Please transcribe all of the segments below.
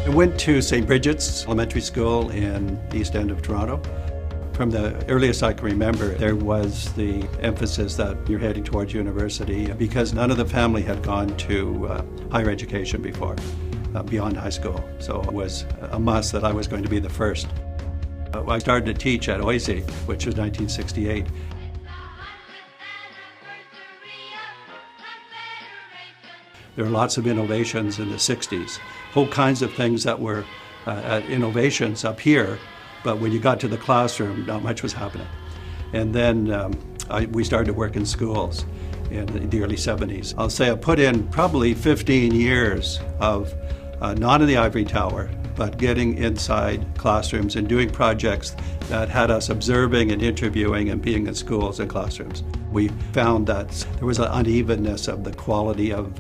I went to St. Bridget's Elementary School in the East End of Toronto. From the earliest I can remember, there was the emphasis that you're heading towards university because none of the family had gone to higher education before, beyond high school. So it was a must that I was going to be the first. I started to teach at OISE, which was 1968. There were lots of innovations in the 60s, whole kinds of things that were innovations up here, but when you got to the classroom, not much was happening. And then we started to work in schools in the early 70s. I'll say I put in probably 15 years of, not in the ivory tower, but getting inside classrooms and doing projects that had us observing and interviewing and being in schools and classrooms. We found that there was an unevenness of the quality of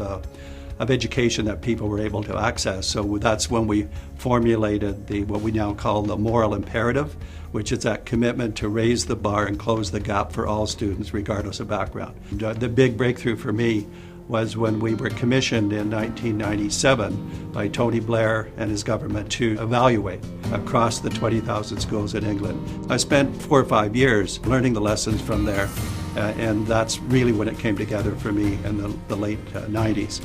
education that people were able to access. So that's when we formulated what we now call the moral imperative, which is that commitment to raise the bar and close the gap for all students, regardless of background. The big breakthrough for me was when we were commissioned in 1997 by Tony Blair and his government to evaluate across the 20,000 schools in England. I spent 4 or 5 years learning the lessons from there, and that's really when it came together for me in the late 90s.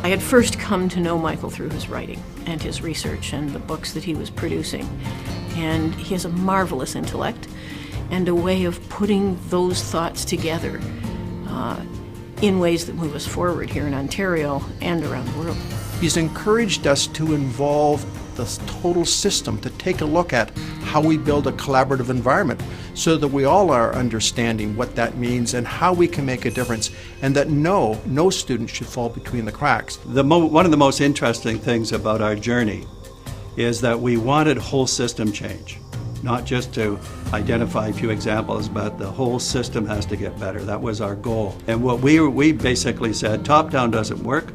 I had first come to know Michael through his writing and his research and the books that he was producing. And he has a marvelous intellect and a way of putting those thoughts together in ways that move us forward here in Ontario and around the world. He's encouraged us to involve the total system, to take a look at how we build a collaborative environment so that we all are understanding what that means and how we can make a difference, and that no student should fall between the cracks. One of the most interesting things about our journey is that we wanted whole system change. Not just to identify a few examples, but the whole system has to get better. That was our goal. And what we basically said, top-down doesn't work.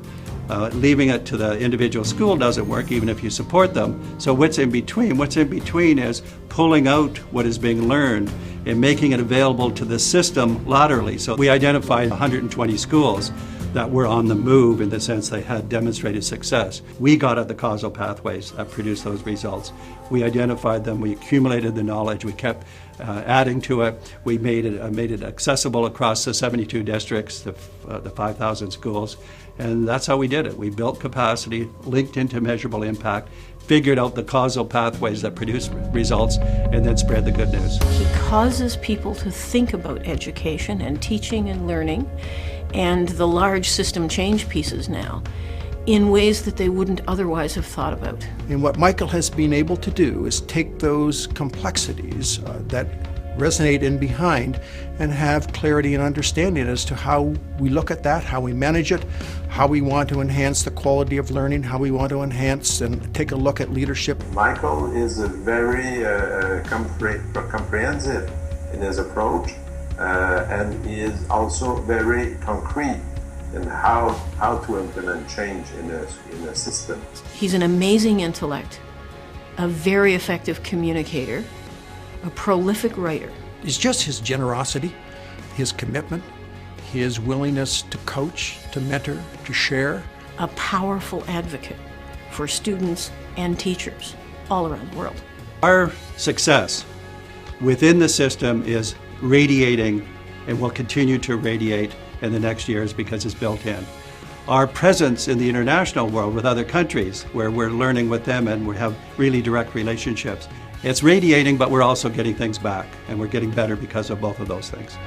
Leaving it to the individual school doesn't work, even if you support them. So what's in between? What's in between is pulling out what is being learned and making it available to the system laterally. So we identified 120 schools that were on the move in the sense they had demonstrated success. We got at the causal pathways that produced those results. We identified them, we accumulated the knowledge, we kept adding to it. We made it accessible across the 72 districts, the 5,000 schools, and that's how we did it. We built capacity, linked into measurable impact, figured out the causal pathways that produce results, and then spread the good news. He causes people to think about education and teaching and learning and the large system change pieces now in ways that they wouldn't otherwise have thought about. And what Michael has been able to do is take those complexities that resonate in behind and have clarity and understanding as to how we look at that, how we manage it, how we want to enhance the quality of learning, how we want to enhance and take a look at leadership. Michael is a very comprehensive in his approach, and he is also very concrete in how to implement change in a system. He's an amazing intellect, a very effective communicator, a prolific writer. It's just his generosity, his commitment, his willingness to coach, to mentor, to share. A powerful advocate for students and teachers all around the world. Our success within the system is radiating and will continue to radiate in the next years because it's built in. Our presence in the international world with other countries where we're learning with them and we have really direct relationships, it's radiating, but we're also getting things back, and we're getting better because of both of those things.